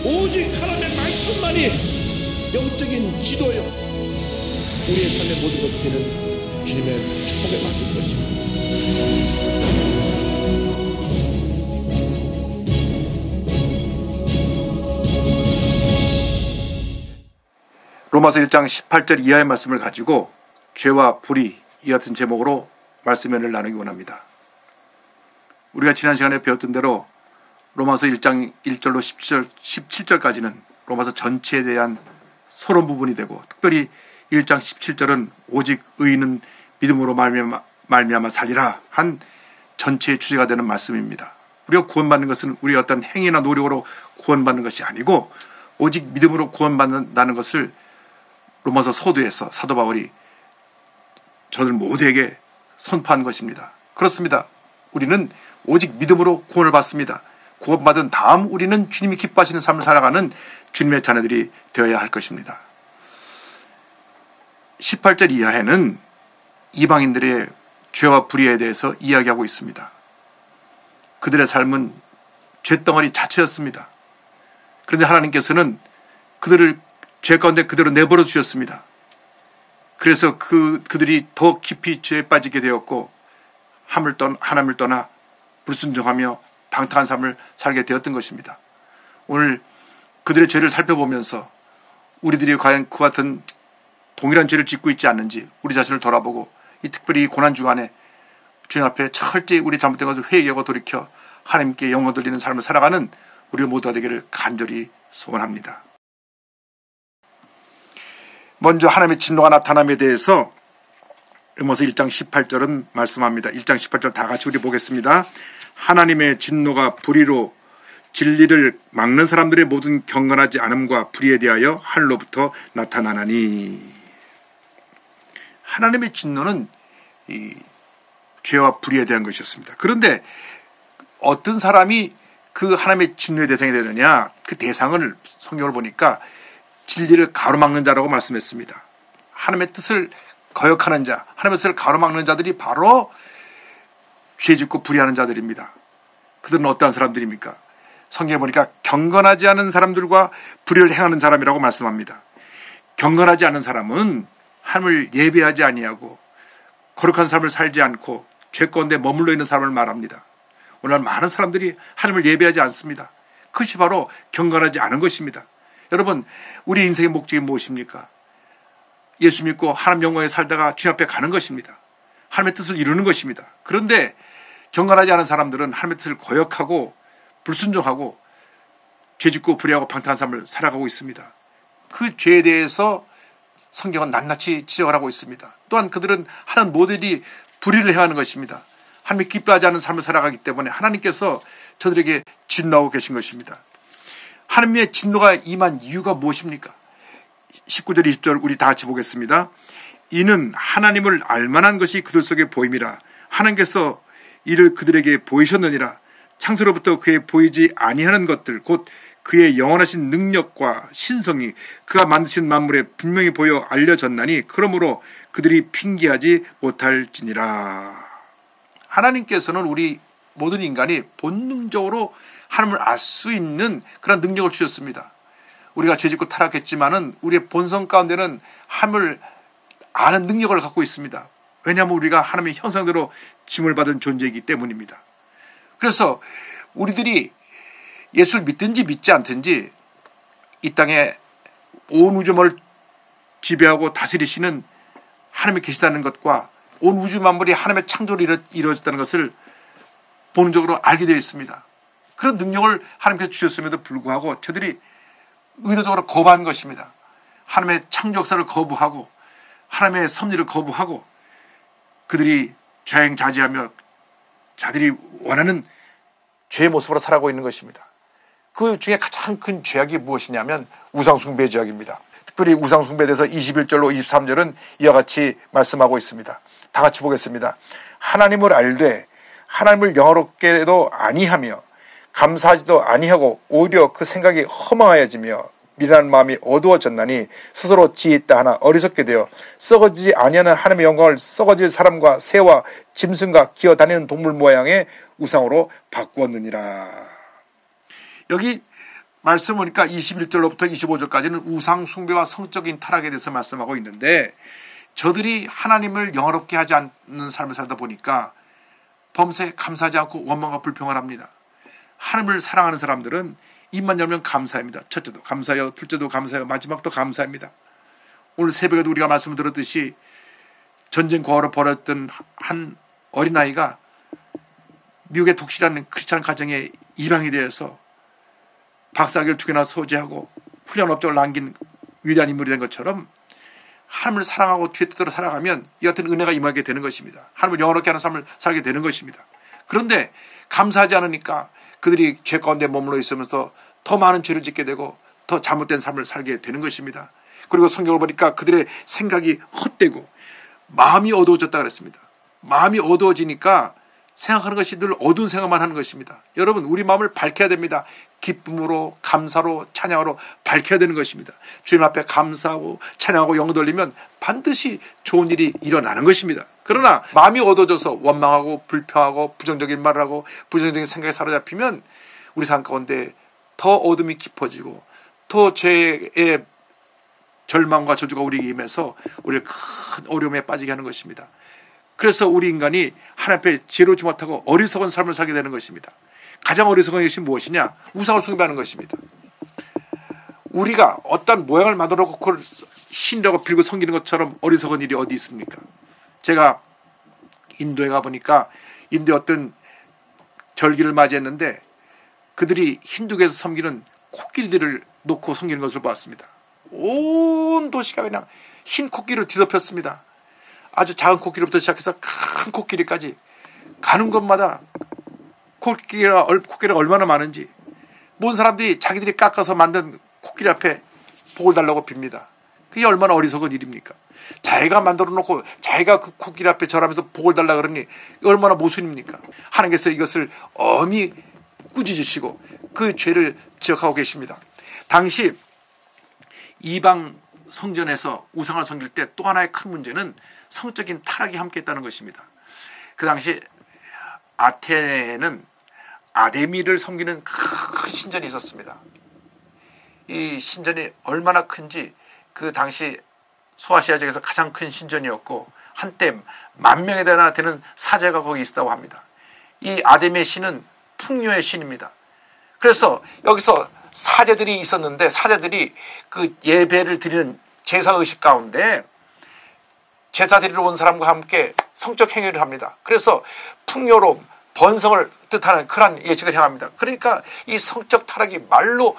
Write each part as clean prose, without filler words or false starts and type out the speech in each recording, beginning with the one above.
오직 하나님의 말씀만이 영적인 지도요, 우리의 삶의 모든 것이 되는 주님의 축복의 말씀인 것입니다. 로마서 1장 18절 이하의 말씀을 가지고 죄와 불의 이 같은 제목으로 말씀 연을 나누기 원합니다. 우리가 지난 시간에 배웠던 대로 로마서 1장 1절로 17절까지는 로마서 전체에 대한 서론 부분이 되고, 특별히 1장 17절은 오직 의인은 믿음으로 말미암아 살리라 한 전체의 주제가 되는 말씀입니다. 우리가 구원받는 것은 우리의 어떤 행위나 노력으로 구원받는 것이 아니고 오직 믿음으로 구원받는다는 것을 로마서 서두에서 사도 바울이 저들 모두에게 선포한 것입니다. 그렇습니다. 우리는 오직 믿음으로 구원을 받습니다. 구원받은 다음 우리는 주님이 기뻐하시는 삶을 살아가는 주님의 자녀들이 되어야 할 것입니다. 18절 이하에는 이방인들의 죄와 불의에 대해서 이야기하고 있습니다. 그들의 삶은 죄덩어리 자체였습니다. 그런데 하나님께서는 그들을 죄 가운데 그대로 내버려 두셨습니다. 그래서 그들이 더 깊이 죄에 빠지게 되었고 하나님을 떠나 불순종하며 방탕한 삶을 살게 되었던 것입니다. 오늘 그들의 죄를 살펴보면서 우리들이 과연 그와 같은 동일한 죄를 짓고 있지 않는지 우리 자신을 돌아보고, 이 특별히 이 고난 주간에 주님 앞에 철저히 우리 잘못된 것을 회개하고 돌이켜 하나님께 영광 돌리는 삶을 살아가는 우리 모두가 되기를 간절히 소원합니다. 먼저 하나님의 진노가 나타남에 대해서 로마서 1장 18절은 말씀합니다. 1장 18절 다 같이 우리 보겠습니다. 하나님의 진노가 불의로 진리를 막는 사람들의 모든 경건하지 않음과 불의에 대하여 하늘로부터 나타나나니. 하나님의 진노는 이 죄와 불의에 대한 것이었습니다. 그런데 어떤 사람이 그 하나님의 진노의 대상이 되느냐, 그 대상을 성경을 보니까 진리를 가로막는 자라고 말씀했습니다. 하나님의 뜻을 거역하는 자, 하나님의 뜻을 가로막는 자들이 바로 죄짓고 불의하는 자들입니다. 그들은 어떠한 사람들입니까? 성경에 보니까 경건하지 않은 사람들과 불의를 행하는 사람이라고 말씀합니다. 경건하지 않은 사람은 하나님을 예배하지 아니하고 거룩한 삶을 살지 않고 죄 가운데 머물러 있는 사람을 말합니다. 오늘날 많은 사람들이 하나님을 예배하지 않습니다. 그것이 바로 경건하지 않은 것입니다. 여러분, 우리 인생의 목적이 무엇입니까? 예수 믿고 하나님 영광에 살다가 주님 앞에 가는 것입니다. 하나님의 뜻을 이루는 것입니다. 그런데 경건하지 않은 사람들은 하나님의 뜻을 거역하고 불순종하고 죄짓고 불의하고 방탕한 삶을 살아가고 있습니다. 그 죄에 대해서 성경은 낱낱이 지적을 하고 있습니다. 또한 그들은 하는 모델이 불의를 행하는 것입니다. 하나님이 기뻐하지 않는 삶을 살아가기 때문에 하나님께서 저들에게 진노하고 계신 것입니다. 하나님의 진노가 임한 이유가 무엇입니까? 19절 20절 우리 다 같이 보겠습니다. 이는 하나님을 알만한 것이 그들 속에 보임이라. 하나님께서 이를 그들에게 보이셨느니라. 창세로부터 그에 보이지 아니하는 것들 곧 그의 영원하신 능력과 신성이 그가 만드신 만물에 분명히 보여 알려졌나니 그러므로 그들이 핑계하지 못할지니라. 하나님께서는 우리 모든 인간이 본능적으로 하나님을 알 수 있는 그런 능력을 주셨습니다. 우리가 죄짓고 타락했지만은 우리의 본성 가운데는 하나님을 아는 능력을 갖고 있습니다. 왜냐하면 우리가 하나님의 형상대로 짐을 받은 존재이기 때문입니다. 그래서 우리들이 예수를 믿든지 믿지 않든지 이 땅에 온 우주만을 지배하고 다스리시는 하나님이 계시다는 것과 온 우주 만물이 하나님의 창조로 이루어졌다는 것을 본능적으로 알게 되어 있습니다. 그런 능력을 하나님께서 주셨음에도 불구하고 저들이 의도적으로 거부한 것입니다. 하나님의 창조 역사를 거부하고 하나님의 섭리를 거부하고 그들이 자행자지하며 자들이 원하는 죄의 모습으로 살아가고 있는 것입니다. 그 중에 가장 큰 죄악이 무엇이냐면 우상숭배 죄악입니다. 특별히 우상숭배에 대해서 21절로 23절은 이와 같이 말씀하고 있습니다. 다 같이 보겠습니다. 하나님을 알되 하나님을 영화롭게도 아니하며 감사하지도 아니하고 오히려 그 생각이 허망하여지며 미련한 마음이 어두워졌나니 스스로 지혜있다 하나 어리석게 되어 썩어지지 아니하는 하나님의 영광을 썩어질 사람과 새와 짐승과 기어다니는 동물 모양의 우상으로 바꾸었느니라. 여기 말씀 보니까 21절로부터 25절까지는 우상 숭배와 성적인 타락에 대해서 말씀하고 있는데, 저들이 하나님을 영화롭게 하지 않는 삶을 살다 보니까 범사에 감사하지 않고 원망과 불평을 합니다. 하나님을 사랑하는 사람들은 입만 열면 감사합니다. 첫째도 감사해요, 둘째도 감사해요, 마지막도 감사합니다. 오늘 새벽에도 우리가 말씀을 들었듯이 전쟁 고아로 벌어졌던 한 어린아이가 미국의 독실한 크리스찬 가정에 입양이 되어서 박사학위를 2개나 소지하고 훌륭한 업적을 남긴 위대한 인물이 된 것처럼, 하나님을 사랑하고 주의 뜻대로 살아가면 이 같은 은혜가 임하게 되는 것입니다. 하나님을 영원하게 하는 삶을 살게 되는 것입니다. 그런데 감사하지 않으니까 그들이 죄 가운데 머물러 있으면서 더 많은 죄를 짓게 되고 더 잘못된 삶을 살게 되는 것입니다. 그리고 성경을 보니까 그들의 생각이 헛되고 마음이 어두워졌다 그랬습니다. 마음이 어두워지니까 생각하는 것이 늘 어두운 생각만 하는 것입니다. 여러분, 우리 마음을 밝혀야 됩니다. 기쁨으로, 감사로, 찬양으로 밝혀야 되는 것입니다. 주님 앞에 감사하고 찬양하고 영을 돌리면 반드시 좋은 일이 일어나는 것입니다. 그러나 마음이 어두워져서 원망하고 불평하고 부정적인 말을 하고 부정적인 생각에 사로잡히면 우리 삶 가운데 더 어둠이 깊어지고 더 죄의 절망과 저주가 우리에게 임해서 우리를 큰 어려움에 빠지게 하는 것입니다. 그래서 우리 인간이 하나님 앞에 지혜롭지 못하고 어리석은 삶을 살게 되는 것입니다. 가장 어리석은 것이 무엇이냐? 우상을 숭배하는 것입니다. 우리가 어떤 모양을 만들어 놓고 그걸 신이라고 빌고 섬기는 것처럼 어리석은 일이 어디 있습니까? 제가 인도에 가보니까 인도의 어떤 절기를 맞이했는데 그들이 힌두교에서 섬기는 코끼리들을 놓고 섬기는 것을 보았습니다. 온 도시가 그냥 흰 코끼리로 뒤덮였습니다. 아주 작은 코끼리부터 시작해서 큰 코끼리까지 가는 곳마다 코끼리가 얼마나 많은지, 모든 사람들이 자기들이 깎아서 만든 코끼리 앞에 복을 달라고 빕니다. 그게 얼마나 어리석은 일입니까? 자기가 만들어 놓고 자기가 그 코끼리 앞에 절하면서 복을 달라 그러니 얼마나 모순입니까? 하나님께서 이것을 엄히 꾸짖으시고 그 죄를 지적하고 계십니다. 당시 이방 성전에서 우상을 섬길 때 또 하나의 큰 문제는 성적인 타락이 함께했다는 것입니다. 그 당시 아테네에는 아데미를 섬기는 큰 신전이 있었습니다. 이 신전이 얼마나 큰지 그 당시 소아시아 지역에서 가장 큰 신전이었고 한때 10,000명에 되는 사제가 거기 있었다고 합니다. 이 아데미 신은 풍요의 신입니다. 그래서 여기서 사제들이 있었는데 사제들이 그 예배를 드리는 제사의식 가운데 제사 드리러 온 사람과 함께 성적 행위를 합니다. 그래서 풍요로움, 번성을 뜻하는 그러한 예측을 행합니다. 그러니까 이 성적 타락이 말로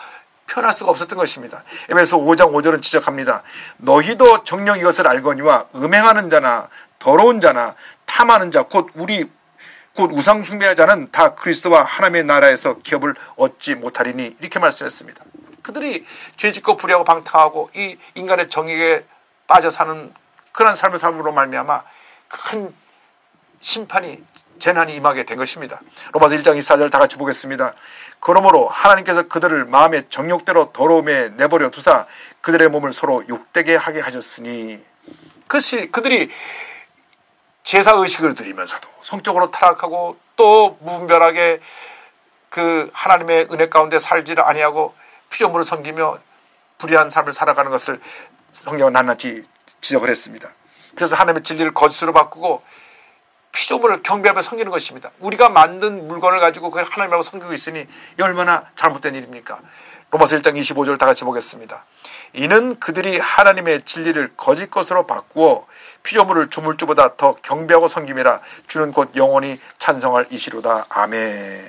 표현할 수가 없었던 것입니다. 에베소 5장 5절은 지적합니다. 너희도 정녕 이것을 알거니와 음행하는 자나 더러운 자나 탐하는 자 곧 우상 숭배하는 자는 다 그리스도와 하나님의 나라에서 기업을 얻지 못하리니, 이렇게 말씀했습니다. 그들이 죄짓고 불의하고 방탕하고 이 인간의 정의에 빠져 사는 그런 삶을 삶으로 말미암아 큰 심판이, 재난이 임하게 된 것입니다. 로마서 1장 24절 다 같이 보겠습니다. 그러므로 하나님께서 그들을 마음의 정욕대로 더러움에 내버려 두사 그들의 몸을 서로 욕되게 하게 하셨으니, 그들이 제사의식을 드리면서도 성적으로 타락하고 또 무분별하게 그 하나님의 은혜 가운데 살지를 아니하고 피조물을 섬기며 불의한 삶을 살아가는 것을 성경은 낱낱이 지적을 했습니다. 그래서 하나님의 진리를 거짓으로 바꾸고 피조물을 경배하며 섬기는 것입니다. 우리가 만든 물건을 가지고 그걸 하나님이라고 섬기고 있으니 얼마나 잘못된 일입니까? 로마서 1장 25절 다 같이 보겠습니다. 이는 그들이 하나님의 진리를 거짓 것으로 바꾸어 피조물을 주물주보다 더 경배하고 섬김이라 주는 곧 영원히 찬송할 이시로다. 아멘.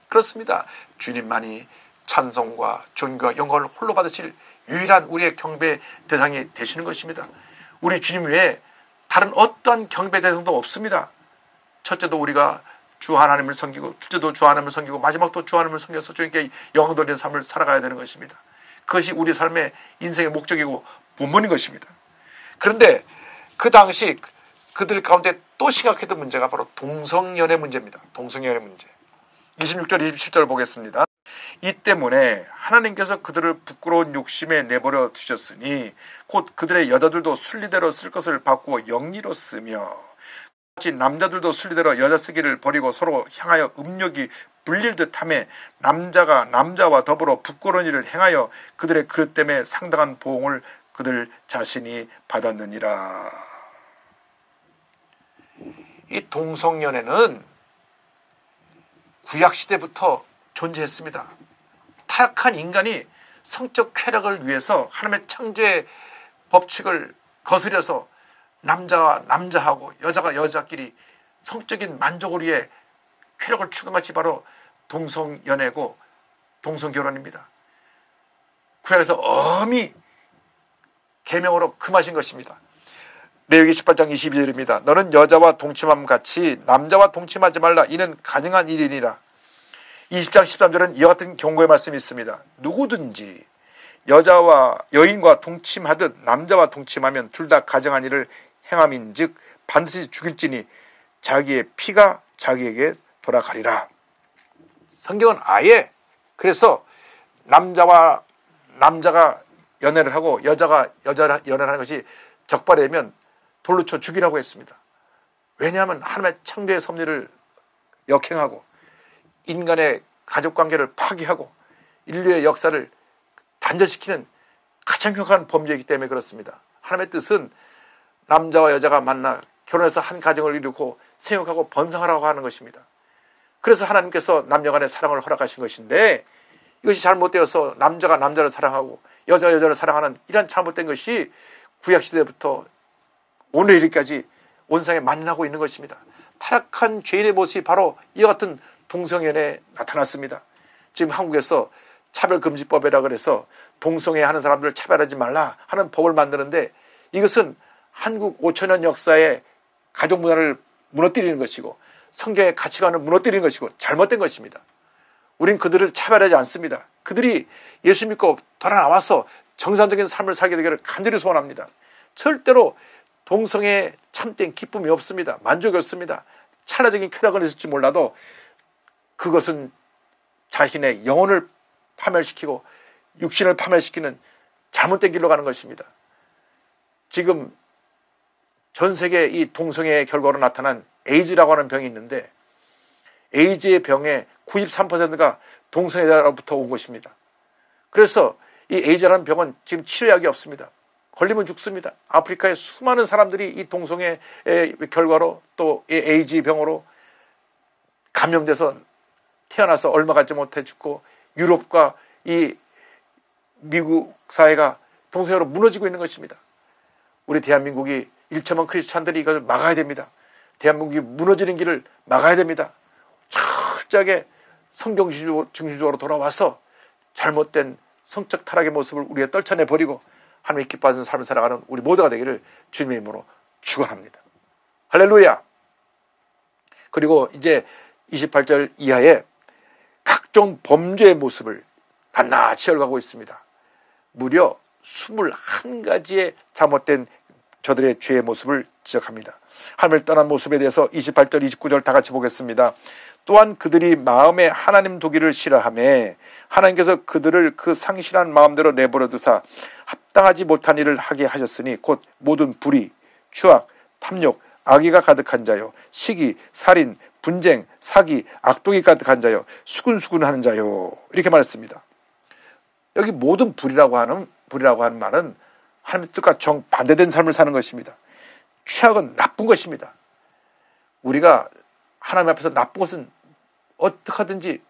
그렇습니다. 주님만이 찬송과 존귀와 영광을 홀로 받으실 유일한 우리의 경배 대상이 되시는 것입니다. 우리 주님 외에 다른 어떤 경배 대상도 없습니다. 첫째도 우리가 주 하나님을 섬기고, 둘째도 주 하나님을 섬기고, 마지막도 주 하나님을 섬겨서 주님께 영광 돌리는 삶을 살아가야 되는 것입니다. 그것이 우리 삶의 인생의 목적이고 본문인 것입니다. 그런데 그 당시 그들 가운데 또 심각했던 문제가 바로 동성연애 문제입니다. 동성연애 문제. 26절 27절 보겠습니다. 이 때문에 하나님께서 그들을 부끄러운 욕심에 내버려 두셨으니 곧 그들의 여자들도 순리대로 쓸 것을 바꾸어 영리로 쓰며 같이 남자들도 순리대로 여자 쓰기를 버리고 서로 향하여 음욕이 불릴 듯하며 남자가 남자와 더불어 부끄러운 일을 행하여 그들의 그릇 때문에 상당한 보응을 그들 자신이 받았느니라. 이 동성연애는 구약시대부터 존재했습니다. 타락한 인간이 성적 쾌락을 위해서 하나님의 창조의 법칙을 거스려서 남자와 남자하고 여자가 여자끼리 성적인 만족을 위해 쾌락을 추구한 것이 바로 동성연애고 동성결혼입니다. 구약에서 엄히 계명으로 금하신 것입니다. 레위기 18장 22절입니다. 너는 여자와 동침함 같이 남자와 동침하지 말라. 이는 가증한 일이니라. 20장 13절은 이와 같은 경고의 말씀이 있습니다. 누구든지 여자와 여인과 동침하듯 남자와 동침하면 둘 다 가증한 일을 행함인즉 반드시 죽일지니 자기의 피가 자기에게 돌아가리라. 성경은 아예 그래서 남자와 남자가 연애를 하고 여자가 연애를 하는 것이 적발되면 돌로 쳐 죽이라고 했습니다. 왜냐하면 하나님의 창조의 섭리를 역행하고 인간의 가족관계를 파괴하고 인류의 역사를 단절시키는 가장 흉악한 범죄이기 때문에 그렇습니다. 하나님의 뜻은 남자와 여자가 만나 결혼해서 한 가정을 이루고 생육하고 번성하라고 하는 것입니다. 그래서 하나님께서 남녀 간의 사랑을 허락하신 것인데 이것이 잘못되어서 남자가 남자를 사랑하고 여자가 여자를 사랑하는 이런 잘못된 것이 구약시대부터 오늘 이르기까지 온상에 만나고 있는 것입니다. 타락한 죄인의 모습이 바로 이와 같은 동성연애에 나타났습니다. 지금 한국에서 차별금지법이라 그래서 동성애 하는 사람들을 차별하지 말라 하는 법을 만드는데 이것은 한국 5천년 역사의 가족 문화를 무너뜨리는 것이고 성경의 가치관을 무너뜨리는 것이고 잘못된 것입니다. 우린 그들을 차별하지 않습니다. 그들이 예수 믿고 돌아나와서 정상적인 삶을 살게 되기를 간절히 소원합니다. 절대로 동성애에 참된 기쁨이 없습니다. 만족이 없습니다. 찰나적인 쾌락은 있을지 몰라도 그것은 자신의 영혼을 파멸시키고 육신을 파멸시키는 잘못된 길로 가는 것입니다. 지금 전 세계 이 동성애의 결과로 나타난 에이즈라고 하는 병이 있는데 에이즈의 병의 93%가 동성애자로부터 온 것입니다. 그래서 이 에이즈라는 병은 지금 치료약이 없습니다. 걸리면 죽습니다. 아프리카의 수많은 사람들이 이 동성애의 결과로 또 이 에이즈 병으로 감염돼서 태어나서 얼마 가지 못해 죽고 유럽과 이 미국 사회가 동성애로 무너지고 있는 것입니다. 우리 대한민국이 1천만 크리스찬들이 이것을 막아야 됩니다. 대한민국이 무너지는 길을 막아야 됩니다. 철저하게 성경 중심적으로 돌아와서 잘못된 성적 타락의 모습을 우리가 떨쳐내버리고 하나님의 기뻐하는 삶을 살아가는 우리 모두가 되기를 주님의 이름으로 축원합니다. 할렐루야. 그리고 이제 28절 이하에 각종 범죄의 모습을 낱낱이 열거하고 있습니다. 무려 21가지의 잘못된 저들의 죄의 모습을 지적합니다. 하나님을 떠난 모습에 대해서 28절 29절 다 같이 보겠습니다. 또한 그들이 마음에 하나님 두기를 싫어하며 하나님께서 그들을 그 상실한 마음대로 내버려 두사 합당하지 못한 일을 하게 하셨으니 곧 모든 불의, 추악, 탐욕, 악의가 가득한 자요, 시기, 살인, 분쟁, 사기, 악독이 가득한 자요, 수군수군하는 자요, 이렇게 말했습니다. 여기 모든 불이라고 하는 말은 하나님의 뜻과 정반대된 삶을 사는 것입니다. 취악은 나쁜 것입니다. 우리가 하나님 앞에서 나쁜 것은 어떻게 하든지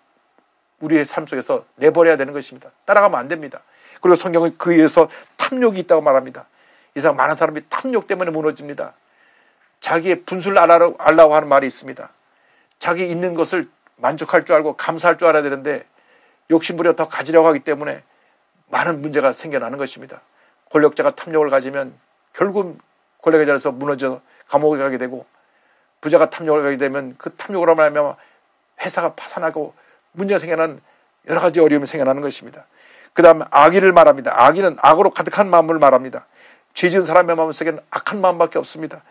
우리의 삶 속에서 내버려야 되는 것입니다. 따라가면 안 됩니다. 그리고 성경은 그에 의해서 탐욕이 있다고 말합니다. 이상 많은 사람이 탐욕 때문에 무너집니다. 자기의 분수를 알라고 하는 말이 있습니다. 자기 있는 것을 만족할 줄 알고 감사할 줄 알아야 되는데 욕심부려 더 가지려고 하기 때문에 많은 문제가 생겨나는 것입니다. 권력자가 탐욕을 가지면 결국 권력에 자리에서 무너져 감옥에 가게 되고 부자가 탐욕을 가게 되면 그 탐욕으로 말하면 회사가 파산하고 문제가 생겨나는 여러 가지 어려움이 생겨나는 것입니다. 그 다음에 악의를 말합니다. 악의는 악으로 가득한 마음을 말합니다. 죄 지은 사람의 마음속에는 악한 마음밖에 없습니다.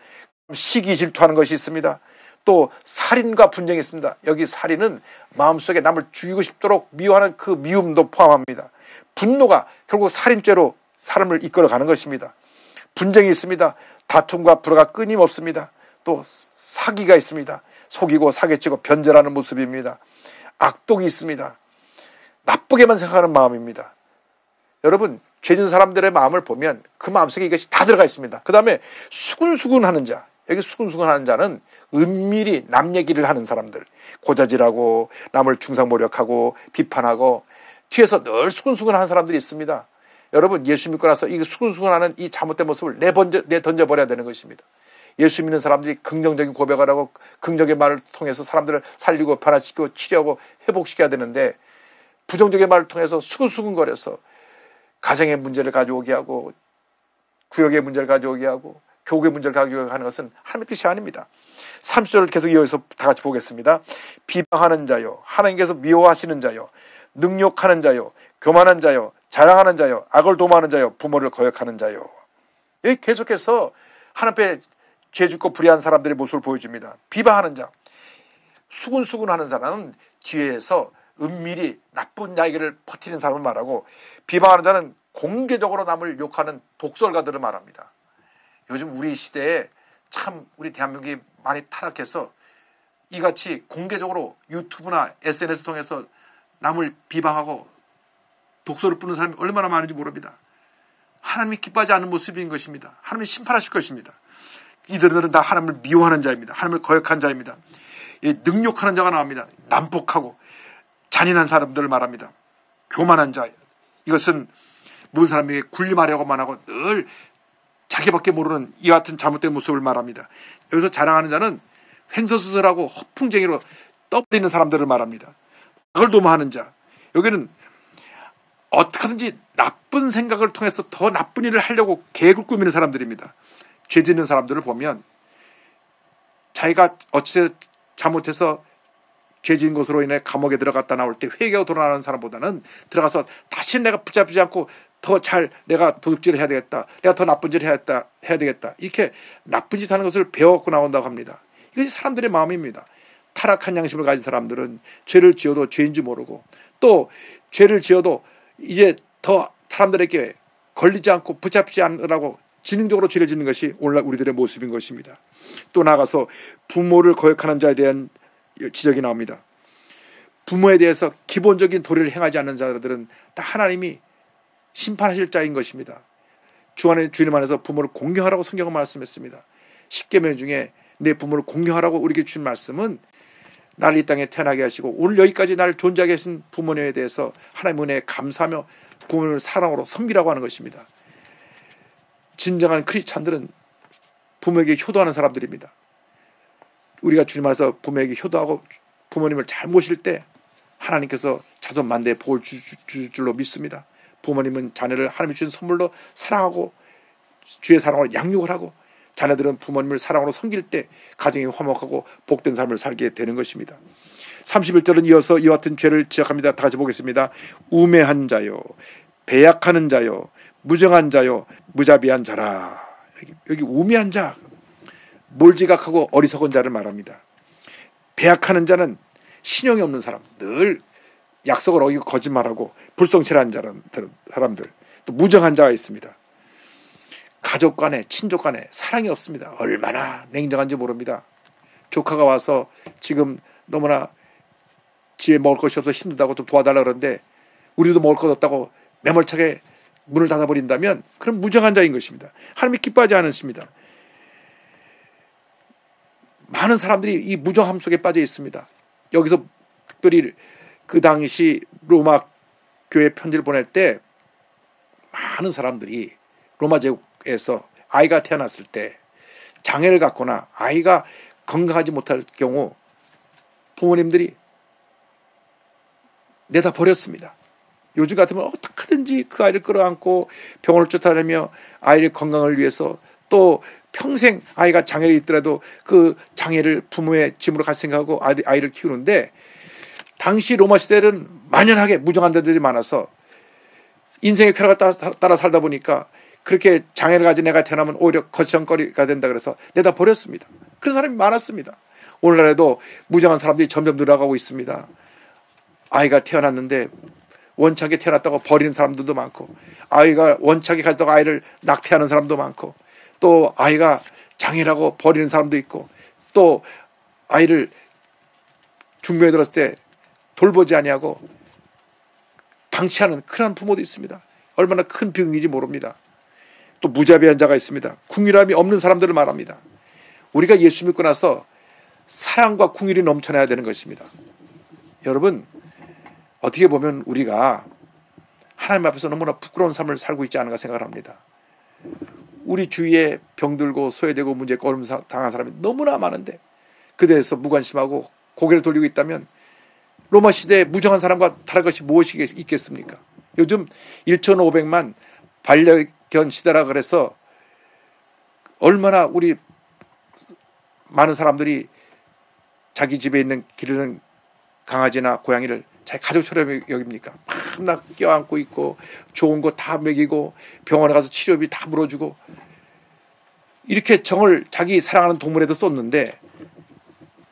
시기 질투하는 것이 있습니다. 또 살인과 분쟁이 있습니다. 여기 살인은 마음속에 남을 죽이고 싶도록 미워하는 그 미움도 포함합니다. 분노가 결국 살인죄로 사람을 이끌어가는 것입니다. 분쟁이 있습니다. 다툼과 불화가 끊임없습니다. 또 사기가 있습니다. 속이고 사기치고 변절하는 모습입니다. 악독이 있습니다. 나쁘게만 생각하는 마음입니다. 여러분, 죄진 사람들의 마음을 보면 그 마음속에 이것이 다 들어가 있습니다. 그 다음에 수근수근하는 자, 여기 수근수근하는 자는 은밀히 남 얘기를 하는 사람들, 고자질하고 남을 중상모략하고 비판하고 뒤에서 늘 수근수근하는 사람들이 있습니다. 여러분, 예수 믿고 나서 이 수근수근하는 이 잘못된 모습을 내던져버려야 되는 것입니다. 예수 믿는 사람들이 긍정적인 고백을 하고 긍정적인 말을 통해서 사람들을 살리고 변화시키고 치료하고 회복시켜야 되는데, 부정적인 말을 통해서 수근수근거려서 가정의 문제를 가져오게 하고 구역의 문제를 가져오게 하고 교국의 문제를 가져오게 하는 것은 하나님의 뜻이 아닙니다. 30절을 계속 이어서 다 같이 보겠습니다. 비방하는 자요, 하나님께서 미워하시는 자요, 능욕하는 자요, 교만한 자요, 자랑하는 자요, 악을 도모하는 자요, 부모를 거역하는 자요. 여기 계속해서 하나님 앞에 죄 짓고 불의한 사람들의 모습을 보여줍니다. 비방하는 자, 수근수근하는 사람은 뒤에서 은밀히 나쁜 이야기를 퍼뜨리는 사람을 말하고, 비방하는 자는 공개적으로 남을 욕하는 독설가들을 말합니다. 요즘 우리 시대에 참 우리 대한민국이 많이 타락해서 이같이 공개적으로 유튜브나 SNS 통해서 남을 비방하고 독설을 뿌는 사람이 얼마나 많은지 모릅니다. 하나님이 기뻐하지 않는 모습인 것입니다. 하나님이 심판하실 것입니다. 이들은 다 하나님을 미워하는 자입니다. 하나님을 거역한 자입니다. 능욕하는 자가 나옵니다. 난폭하고 잔인한 사람들을 말합니다. 교만한 자, 이것은 모든 사람에게 군림하려고만 하고 늘 자기밖에 모르는 이 같은 잘못된 모습을 말합니다. 여기서 자랑하는 자는 횡설수설하고 허풍쟁이로 떠버리는 사람들을 말합니다. 악을 도모하는 자, 여기는 어떻게든지 나쁜 생각을 통해서 더 나쁜 일을 하려고 계획을 꾸미는 사람들입니다. 죄 짓는 사람들을 보면 자기가 어찌 잘못해서 죄 지은 것으로 인해 감옥에 들어갔다 나올 때 회개하고 돌아나는 사람보다는 들어가서 다시 내가 붙잡지 않고 더 잘 내가 도둑질을 해야 되겠다, 내가 더 나쁜 짓을 해야 되겠다, 이렇게 나쁜 짓 하는 것을 배워갖고 나온다고 합니다. 이것이 사람들의 마음입니다. 타락한 양심을 가진 사람들은 죄를 지어도 죄인지 모르고, 또 죄를 지어도 이제 더 사람들에게 걸리지 않고 붙잡히지 않으라고 지능적으로 죄를 짓는 것이 오늘날 우리들의 모습인 것입니다. 또 나아가서 부모를 거역하는 자에 대한 지적이 나옵니다. 부모에 대해서 기본적인 도리를 행하지 않는 자들은 다 하나님이 심판하실 자인 것입니다. 주님 안에서 부모를 공경하라고 성경은 말씀했습니다. 10계명 중에 내 부모를 공경하라고 우리에게 주신 말씀은 나를 이 땅에 태어나게 하시고 오늘 여기까지 나를 존재하게 하신 부모님에 대해서 하나님의 은혜에 감사하며 부모님을 사랑으로 섬기라고 하는 것입니다. 진정한 크리스찬들은 부모에게 효도하는 사람들입니다. 우리가 주님 안에서 부모에게 효도하고 부모님을 잘 모실 때 하나님께서 자손만대의 복을 줄 줄로 믿습니다. 부모님은 자녀를 하나님이 주신 선물로 사랑하고 주의 사랑으로 양육을 하고, 자녀들은 부모님을 사랑으로 섬길 때 가정이 화목하고 복된 삶을 살게 되는 것입니다. 31절은 이어서 이와 같은 죄를 지적합니다. 다 같이 보겠습니다. 우매한 자요, 배약하는 자요, 무정한 자요, 무자비한 자라. 여기 우매한 자, 몰지각하고 어리석은 자를 말합니다. 배약하는 자는 신용이 없는 사람, 늘 약속을 어기고 거짓말하고 불성실한 사람들. 또 무정한 자가 있습니다. 가족 간에 친족 간에 사랑이 없습니다. 얼마나 냉정한지 모릅니다. 조카가 와서 지금 너무나 집에 먹을 것이 없어서 힘들다고 좀 도와달라 그러는데 우리도 먹을 것 없다고 매몰차게 문을 닫아버린다면 그럼 무정한 자인 것입니다. 하나님이 기뻐하지 않으십니다. 많은 사람들이 이 무정함 속에 빠져 있습니다. 여기서 특별히 그 당시 로마 교회 편지를 보낼 때 많은 사람들이 로마 제국에서 아이가 태어났을 때 장애를 갖거나 아이가 건강하지 못할 경우 부모님들이 내다 버렸습니다. 요즘 같으면 어떻게든지 그 아이를 끌어안고 병원을 쫓아다니며 아이의 건강을 위해서, 또 평생 아이가 장애를 있더라도 그 장애를 부모의 짐으로 갈 생각하고 아이를 키우는데, 당시 로마 시대는 만연하게 무정한 자들이 많아서 인생의 쾌락을 따라 살다 보니까 그렇게 장애를 가진 애가 태어나면 오히려 거시장거리가 된다 그래서 내다 버렸습니다. 그런 사람이 많았습니다. 오늘날에도 무정한 사람들이 점점 늘어가고 있습니다. 아이가 태어났는데 원착에 태어났다고 버리는 사람들도 많고, 아이가 원착에 가졌다고 아이를 낙태하는 사람도 많고, 또 아이가 장애라고 버리는 사람도 있고, 또 아이를 중병에 들었을 때 돌보지 아니하고 방치하는 그런 부모도 있습니다. 얼마나 큰 병인지 모릅니다. 또 무자비한 자가 있습니다. 궁휼함이 없는 사람들을 말합니다. 우리가 예수 믿고 나서 사랑과 궁휼이 넘쳐나야 되는 것입니다. 여러분, 어떻게 보면 우리가 하나님 앞에서 너무나 부끄러운 삶을 살고 있지 않은가 생각을 합니다. 우리 주위에 병들고 소외되고 문제 꼬름 당한 사람이 너무나 많은데 그대에서 무관심하고 고개를 돌리고 있다면 로마 시대에 무정한 사람과 다른 것이 무엇이 있겠습니까? 요즘 1,500만 반려견 시대라 그래서 얼마나 우리 많은 사람들이 자기 집에 있는 기르는 강아지나 고양이를 자기 가족처럼 여깁니까? 막 껴안고 있고 좋은 거 다 먹이고 병원에 가서 치료비 다 물어주고 이렇게 정을 자기 사랑하는 동물에도 쏟는데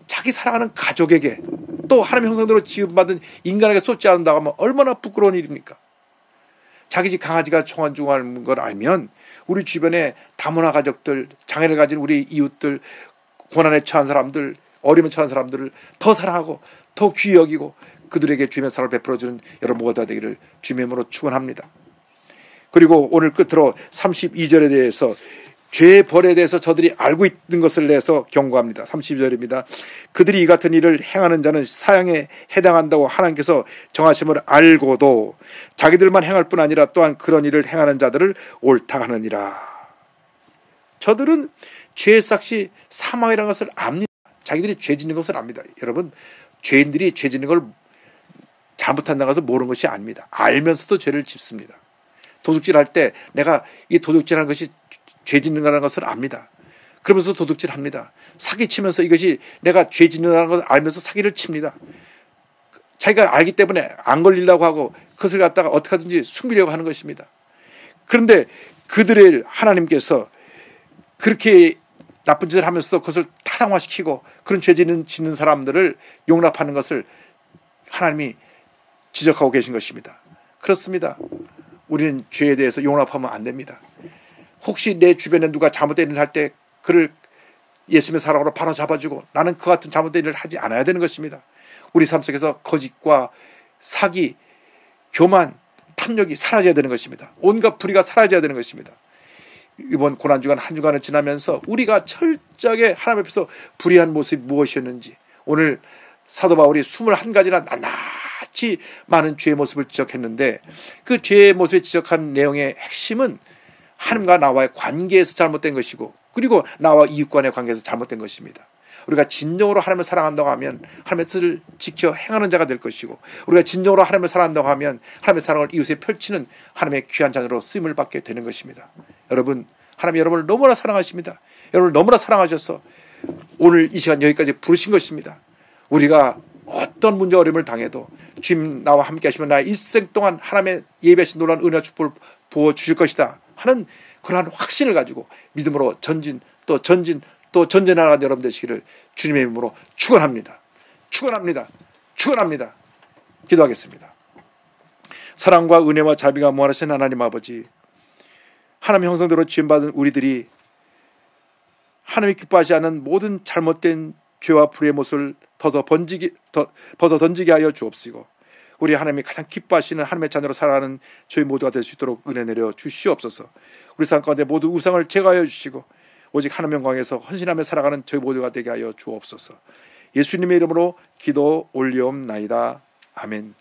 자기 사랑하는 가족에게 또 하나님의 형상대로 지음받은 인간에게 쏟지 않는다고 하면 얼마나 부끄러운 일입니까? 자기 집 강아지가 청환중하는 걸 알면 우리 주변에 다문화 가족들, 장애를 가진 우리 이웃들, 고난에 처한 사람들, 어려움에 처한 사람들을 더 사랑하고 더 귀히 여기고 그들에게 주님의 사랑을 베풀어주는 여러분 모두가 되기를 주님의 이름으로 축원합니다. 그리고 오늘 끝으로 32절에 대해서 죄의 벌에 대해서 저들이 알고 있는 것을 내서 경고합니다. 32절입니다. 그들이 이 같은 일을 행하는 자는 사형에 해당한다고 하나님께서 정하심을 알고도 자기들만 행할 뿐 아니라 또한 그런 일을 행하는 자들을 옳다 하느니라. 저들은 죄의 삭시 사망이라는 것을 압니다. 자기들이 죄 짓는 것을 압니다. 여러분, 죄인들이 죄 짓는 걸 잘못한다는 것을 모르는 것이 아닙니다. 알면서도 죄를 짓습니다. 도둑질할 때 내가 이 도둑질하는 것이 죄 짓는다는 것을 압니다. 그러면서 도둑질합니다. 사기치면서 이것이 내가 죄 짓는다는 것을 알면서 사기를 칩니다. 자기가 알기 때문에 안 걸리려고 하고 그것을 갖다가 어떻게 하든지 숨기려고 하는 것입니다. 그런데 그들을 하나님께서 그렇게 나쁜 짓을 하면서도 그것을 타당화시키고 그런 죄 짓는 사람들을 용납하는 것을 하나님이 지적하고 계신 것입니다. 그렇습니다. 우리는 죄에 대해서 용납하면 안 됩니다. 혹시 내 주변에 누가 잘못된 일을 할 때 그를 예수님의 사랑으로 바로 잡아주고 나는 그 같은 잘못된 일을 하지 않아야 되는 것입니다. 우리 삶 속에서 거짓과 사기, 교만, 탐욕이 사라져야 되는 것입니다. 온갖 불의가 사라져야 되는 것입니다. 이번 고난주간 한 주간을 지나면서 우리가 철저하게 하나님 앞에서 불의한 모습이 무엇이었는지 오늘 사도 바울이 21가지나 낱낱이 많은 죄의 모습을 지적했는데 그 죄의 모습을 지적한 내용의 핵심은 하나님과 나와의 관계에서 잘못된 것이고 그리고 나와 이웃 간의 관계에서 잘못된 것입니다. 우리가 진정으로 하나님을 사랑한다고 하면 하나님의 뜻을 지켜 행하는 자가 될 것이고 우리가 진정으로 하나님을 사랑한다고 하면 하나님의 사랑을 이웃에 펼치는 하나님의 귀한 자녀로 쓰임을 받게 되는 것입니다. 여러분, 하나님이 여러분을 너무나 사랑하십니다. 여러분을 너무나 사랑하셔서 오늘 이 시간 여기까지 부르신 것입니다. 우리가 어떤 문제 어려움을 당해도 주님 나와 함께 하시면 나의 일생 동안 하나님의 예배하신 놀라운 은혜와 축복을 부어주실 것이다 하는 그러한 확신을 가지고 믿음으로 전진 또 전진하는 여러분 되시기를 주님의 이름으로 축원합니다. 축원합니다. 축원합니다. 기도하겠습니다. 사랑과 은혜와 자비가 무한하신 하나님 아버지, 하나님의 형상대로 지음받은 우리들이 하나님이 기뻐하지 않는 모든 잘못된 죄와 불의의 모습을 벗어 던지게 하여 주옵시고 우리 하나님이 가장 기뻐하시는 하나님의 자녀로 살아가는 저희 모두가 될 수 있도록 은혜 내려 주시옵소서. 우리 삶 가운데 모두 우상을 제거하여 주시고 오직 하나님 영광에서 헌신하며 살아가는 저희 모두가 되게 하여 주옵소서. 예수님의 이름으로 기도 올리옵나이다. 아멘.